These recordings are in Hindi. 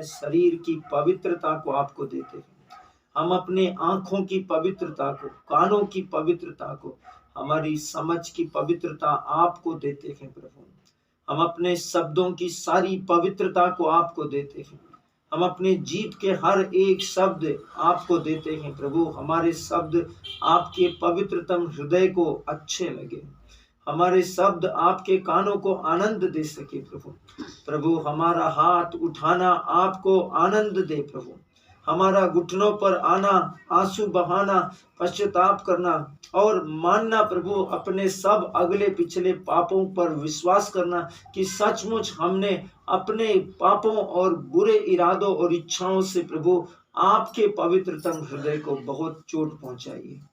अपने शरीर की पवित्रता को आपको देते हैं। हम अपने आंखों की पवित्रता को, कानों की पवित्रता को, हमारी समझ की पवित्रता आपको देते हैं प्रभु। हम अपने शब्दों की सारी पवित्रता को आपको देते हैं। हम अपने जीव के हर एक शब्द आपको देते हैं प्रभु। हमारे शब्द आपके पवित्रतम हृदय को अच्छे लगे, हमारे शब्द आपके कानों को आनंद दे सके प्रभु। प्रभु हमारा हाथ उठाना आपको आनंद दे प्रभु। हमारा घुटनों पर आना, आंसू बहाना, पश्चाताप करना और मानना प्रभु, अपने सब अगले पिछले पापों पर विश्वास करना कि सचमुच हमने अपने पापों और बुरे इरादों और इच्छाओं से प्रभु आपके पवित्रतम हृदय को बहुत चोट पहुंचाई है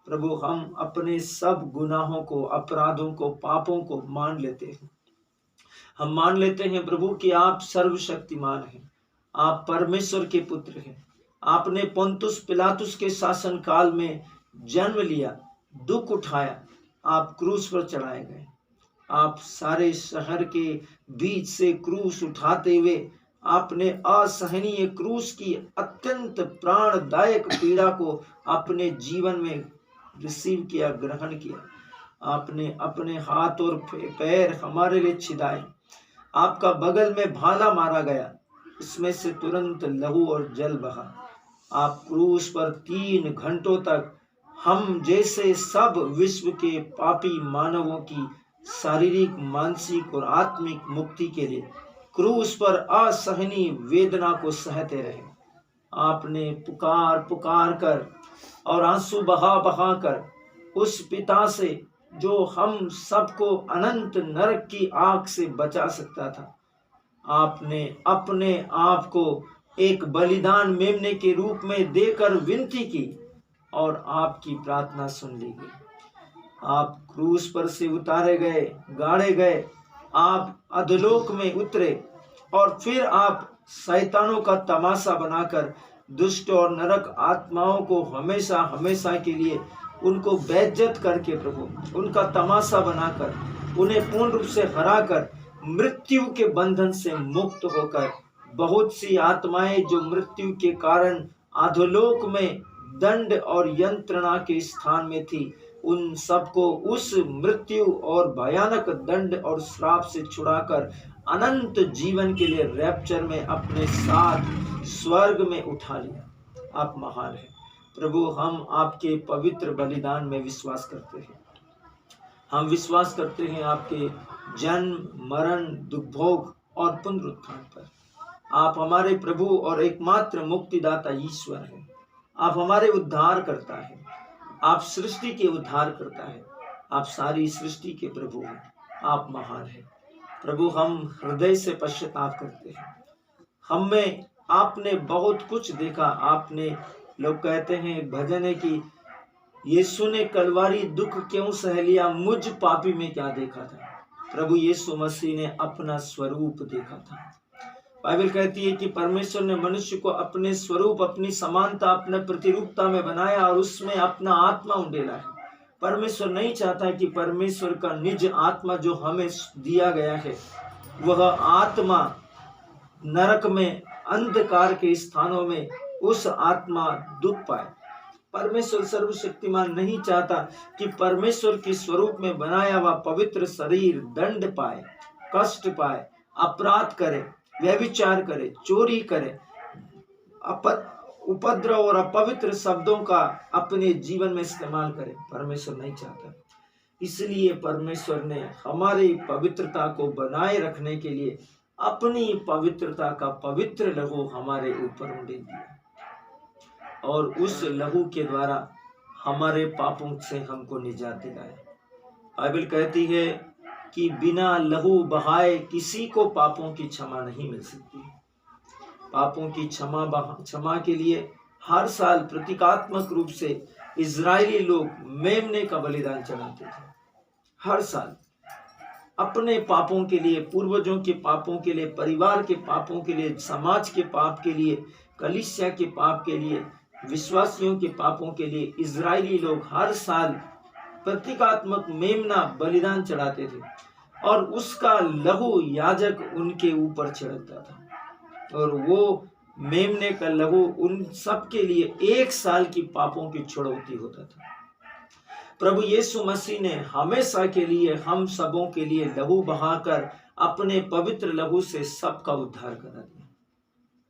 प्रभु। हम अपने सब गुनाहों को, अपराधों को, पापों को मान लेते हैं। हम मान लेते हैं प्रभु कि आप सर्वशक्तिमान हैं, आप परमेश्वर के पुत्र हैं। आपने पोंतुस पिलातुस के शासन काल में जन्म लिया, दुख उठाया, आप क्रूस पर चढ़ाए गए। आप सारे शहर के बीच से क्रूस उठाते हुए आपने असहनीय क्रूस की अत्यंत प्राणदायक पीड़ा को अपने जीवन में रिसीव किया, ग्रहण किया। आपने अपने हाथ और पैर हमारे लिए छिदाए। आपका बगल में भाला मारा गया, इसमें से तुरंत लहू और जल बहा। आप क्रूस पर 3 घंटों तक हम जैसे सब विश्व के पापी मानवों की शारीरिक, मानसिक और आत्मिक मुक्ति के लिए क्रूस पर असहनीय वेदना को सहते रहे। आपने पुकार पुकार कर और आंसू बहा बहा कर उस पिता से जो हम सबको अनंत नरक की आग से बचा सकता था, आपने अपने आप को एक बलिदान मेमने के रूप में देकर विनती की और आपकी प्रार्थना सुन ली गई। आप क्रूस पर से उतारे गए, गाड़े गए, आप अधोलोक में उतरे और फिर आप शैतानों का तमाशा बनाकर दुष्ट और नरक आत्माओं को हमेशा हमेशा के लिए उनको बेइज्जत करके प्रभु, उनका तमाशा बनाकर, उन्हें पूर्ण रूप से हराकर, मृत्यु के बंधन से मुक्त होकर, बहुत सी आत्माएं जो मृत्यु के कारण अधोलोक में दंड और यंत्रणा के स्थान में थी, उन सबको उस मृत्यु और भयानक दंड और श्राप से छुड़ाकर अनंत जीवन के लिए रैप्चर में अपने साथ स्वर्ग में उठा लिया। आप महान हैं प्रभु। हम आपके पवित्र बलिदान में विश्वास करते हैं। हम विश्वास करते हैं आपके जन्म, मरण, दुख भोग और पुनरुत्थान पर। आप हमारे प्रभु और एकमात्र मुक्तिदाता ईश्वर हैं। आप हमारे उद्धार करता है। आप सृष्टि के उद्धार करता है। आप सारी सृष्टि के प्रभु हैं। आप महान हैं प्रभु। हम हृदय से पश्चाताप करते हैं। हम में आपने बहुत कुछ देखा। आपने, लोग कहते हैं, एक भजन है कि यीशु ने कलवारी दुख क्यों सह लिया, मुझ पापी में क्या देखा था। प्रभु यीशु मसीह ने अपना स्वरूप देखा था। बाइबल कहती है कि परमेश्वर ने मनुष्य को अपने स्वरूप, अपनी समानता, अपने प्रतिरूपता में बनाया और उसमें अपना आत्मा उंडेला है। परमेश्वर नहीं चाहता कि परमेश्वर का निज आत्मा जो हमें दिया गया है, वह आत्मा नरक में, अंधकार के स्थानों में उस आत्मा दुख पाए। परमेश्वर सर्वशक्तिमान नहीं चाहता कि परमेश्वर के स्वरूप में बनाया हुआ पवित्र शरीर दंड पाए, कष्ट पाए, अपराध करे, व्यभिचार करे, चोरी करे, उपद्रव और अपवित्र शब्दों का अपने जीवन में इस्तेमाल करे। परमेश्वर नहीं चाहता। इसलिए परमेश्वर ने हमारी पवित्रता को बनाए रखने के लिए अपनी पवित्रता का पवित्र लहू हमारे ऊपर उंडेल दिया और उस लहू के द्वारा हमारे पापों से हमको निजात दिलाया। बाइबल कहती है कि बिना लहू बहाए किसी को पापों की क्षमा नहीं मिल सकती। पापों की क्षमा के लिए हर साल प्रतीकात्मक रूप से इजरायली लोग मेमने का बलिदान चढ़ाते थे। हर साल अपने पापों के लिए, पूर्वजों के पापों के लिए, परिवार के पापों के लिए, समाज के पाप के लिए, कलीसिया के पाप के लिए, विश्वासियों के पापों के लिए इजरायली लोग हर साल प्रतीकात्मक मेमना बलिदान चढ़ाते थे और उसका लहू याजक उनके ऊपर छिड़कता था। और वो मेमने का लहू उन सब के लिए 1 साल की पापों की छुड़ौती होता था। प्रभु यीशु मसीह ने हमेशा के लिए हम सबों के लिए लहू बहाकर अपने पवित्र लहू से सबका उद्धार करा दिया।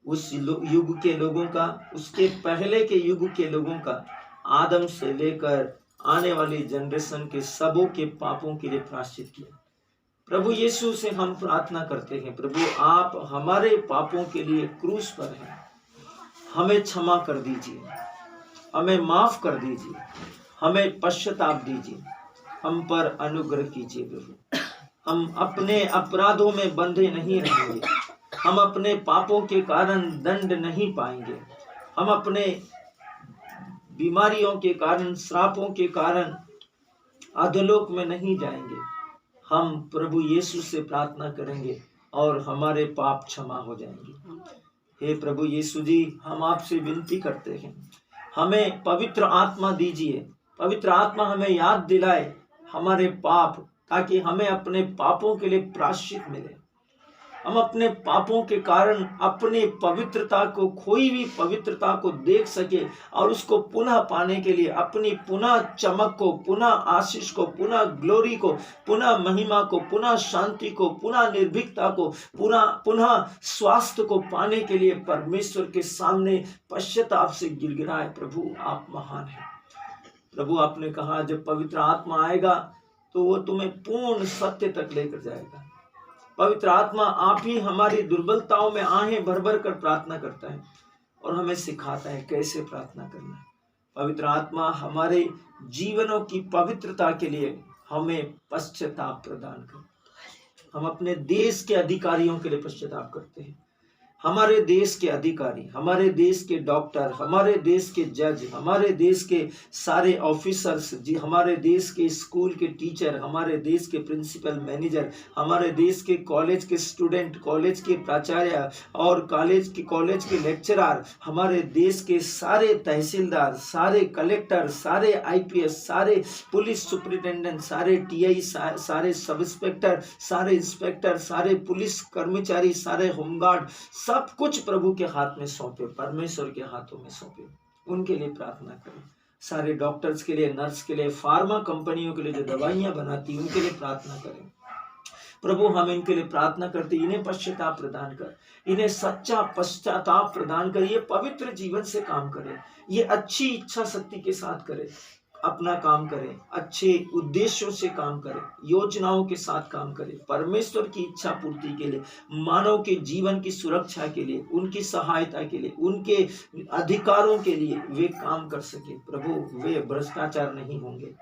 उस युग के लोगों का, उसके पहले के युग के लोगों का, आदम से लेकर आने वाली जनरेशन के सबों के पापों के लिए प्रायश्चित किया। प्रभु यीशु से हम प्रार्थना करते हैं, प्रभु आप हमारे पापों के लिए क्रूस पर हैं, हमें क्षमा कर दीजिए, हमें माफ कर दीजिए, हमें पश्चाताप दीजिए, हम पर अनुग्रह कीजिए प्रभु। हम अपने अपराधों में बंधे नहीं रहेंगे, हम अपने पापों के कारण दंड नहीं पाएंगे, हम अपने बीमारियों के कारण, श्रापों के कारण अधोलोक में नहीं जाएंगे। हम प्रभु यीशु से प्रार्थना करेंगे और हमारे पाप क्षमा हो जाएंगे। हे प्रभु यीशु जी, हम आपसे विनती करते हैं, हमें पवित्र आत्मा दीजिए, पवित्र आत्मा हमें याद दिलाए हमारे पाप, ताकि हमें अपने पापों के लिए प्रायश्चित मिले। हम अपने पापों के कारण अपनी पवित्रता को, खोई हुई पवित्रता को देख सके और उसको पुनः पाने के लिए अपनी पुनः चमक को, पुनः आशीष को, पुनः ग्लोरी को, पुनः महिमा को, पुनः शांति को, पुनः निर्भीकता को, पुनः स्वास्थ्य को पाने के लिए परमेश्वर के सामने पश्चाताप से गिड़गिड़ाए। प्रभु आप महान हैं। प्रभु आपने कहा जब पवित्र आत्मा आएगा तो वो तुम्हें पूर्ण सत्य तक लेकर जाएगा। पवित्र आत्मा आप ही हमारी दुर्बलताओं में आहें भर भर कर प्रार्थना करता है और हमें सिखाता है कैसे प्रार्थना करना है। पवित्र आत्मा हमारे जीवनों की पवित्रता के लिए हमें पश्चाताप प्रदान कर। हम अपने देश के अधिकारियों के लिए पश्चाताप करते हैं, हमारे देश के अधिकारी, हमारे देश के डॉक्टर, हमारे देश के जज, हमारे देश के सारे ऑफिसर्स जी, हमारे देश के स्कूल के टीचर, हमारे देश के प्रिंसिपल, मैनेजर, हमारे देश के कॉलेज के स्टूडेंट, कॉलेज के प्राचार्य और कॉलेज के लेक्चरर, हमारे देश के सारे तहसीलदार, सारे कलेक्टर, सारे आईपीएस, सारे पुलिस सुपरिटेंडेंट, सारे टीआई, सारे सब इंस्पेक्टर, सारे इंस्पेक्टर, सारे पुलिस कर्मचारी, सारे होमगार्ड, सब कुछ प्रभु के हाथ में सौंपे, परमेश्वर के हाथों में सौंपे। उनके लिए प्रार्थना करें। सारे डॉक्टर्स के लिए, नर्स के लिए, फार्मा कंपनियों के लिए जो दवाइयां बनाती उनके लिए प्रार्थना करें। प्रभु हम इनके लिए प्रार्थना करते, इन्हें पश्चाताप प्रदान कर, इन्हें सच्चा पश्चाताप प्रदान कर, ये पवित्र जीवन से काम करें, ये अच्छी इच्छा शक्ति के साथ करें, अपना काम करें, अच्छे उद्देश्यों से काम करें, योजनाओं के साथ काम करें, परमेश्वर की इच्छा पूर्ति के लिए, मानव के जीवन की सुरक्षा के लिए, उनकी सहायता के लिए, उनके अधिकारों के लिए वे काम कर सके। प्रभु वे भ्रष्टाचार नहीं होंगे,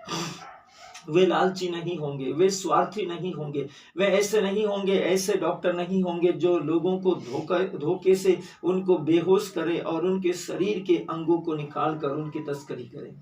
वे लालची नहीं होंगे, वे स्वार्थी नहीं होंगे, वे ऐसे नहीं होंगे, ऐसे डॉक्टर नहीं होंगे जो लोगों को धोखे से उनको बेहोश करे और उनके शरीर के अंगों को निकाल कर उनकी तस्करी करें।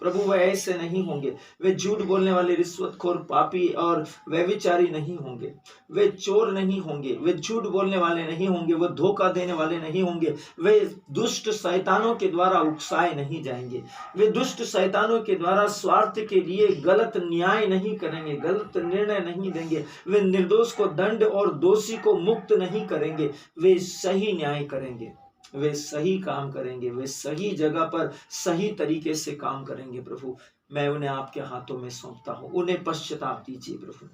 प्रभु वे ऐसे नहीं होंगे, वे झूठ बोलने वाले रिश्वतखोर, पापी और व्यभिचारी नहीं होंगे, वे चोर नहीं होंगे, वे झूठ बोलने वाले नहीं होंगे, वे धोखा देने वाले नहीं होंगे, वे दुष्ट शैतानों के द्वारा उकसाए नहीं जाएंगे, वे दुष्ट शैतानों के द्वारा स्वार्थ के लिए गलत न्याय नहीं करेंगे, गलत निर्णय नहीं देंगे, वे निर्दोष को दंड और दोषी को मुक्त नहीं करेंगे, वे सही न्याय करेंगे, वे सही काम करेंगे, वे सही जगह पर सही तरीके से काम करेंगे। प्रभु मैं उन्हें आपके हाथों में सौंपता हूँ, उन्हें पश्चाताप दीजिए प्रभु,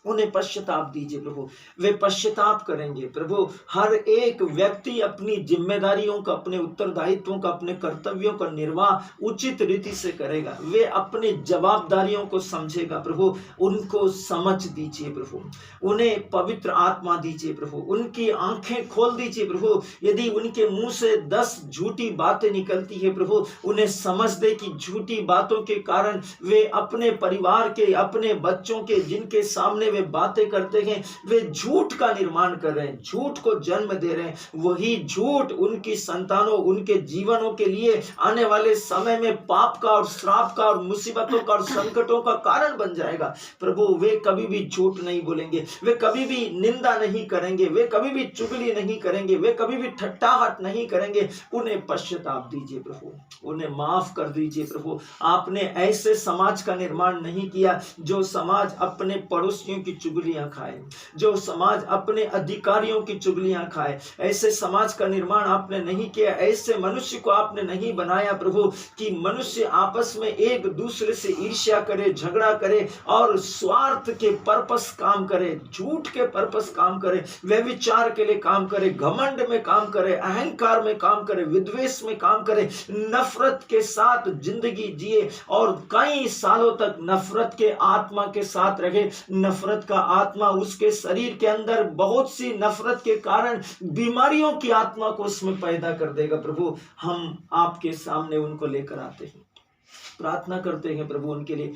उन्हें पश्चाताप दीजिए प्रभु, वे पश्चाताप करेंगे। प्रभु हर एक व्यक्ति अपनी जिम्मेदारियों का, अपने उत्तरदायित्वों का, अपने कर्तव्यों का निर्वाह उचित रीति से करेगा, वे अपनी जवाबदारियों को समझेगा। प्रभु उनको समझ दीजिए प्रभु, उन्हें पवित्र आत्मा दीजिए प्रभु, उनकी आंखें खोल दीजिए प्रभु। यदि उनके मुंह से 10 झूठी बातें निकलती है प्रभु, उन्हें समझ दे कि झूठी बातों के कारण वे अपने परिवार के, अपने बच्चों के, जिनके सामने वे बातें करते हैं, वे झूठ का निर्माण कर रहे हैं, झूठ को जन्म दे रहे हैं। वही झूठ उनकी संतानों, उनके जीवनों के लिए आने वाले समय में पाप का और श्राप का और मुसीबतों का और संकटों का कारण बन जाएगा। प्रभु वे कभी भी झूठ नहीं बोलेंगे, वे कभी भी निंदा नहीं करेंगे, वे कभी भी चुगली नहीं करेंगे, वे कभी भी ठट्ठाहट नहीं करेंगे। उन्हें पश्चाताप दीजिए प्रभु, उन्हें माफ कर दीजिए प्रभु। आपने ऐसे समाज का निर्माण नहीं किया जो समाज अपने पड़ोसियों अधिकारियों की चुगलियां खाए, जो समाज अपने अधिकारियों की चुगलियां खाए, ऐसे समाज का निर्माण आपने नहीं किया, ऐसे मनुष्य को आपने नहीं बनाया प्रभु कि मनुष्य आपस में एक दूसरे से ईर्ष्या करे, झगड़ा करे और स्वार्थ के पर्पस काम करे, झूठ के पर्पस काम करे, व्यभिचार के लिए काम करे, घमंड में काम करे, अहंकार में काम करे, विद्वेष में काम करे, नफरत के साथ जिंदगी जिए और कई सालों तक नफरत के आत्मा के साथ रहे। नफरत का आत्मा उसके शरीर के अंदर बहुत सी नफरत के कारण बीमारियों की आत्मा को उसमें पैदा कर देगा। प्रभु हम आपके सामने उनको लेकर आते हैं, प्रार्थना करते हैं प्रभु उनके लिए।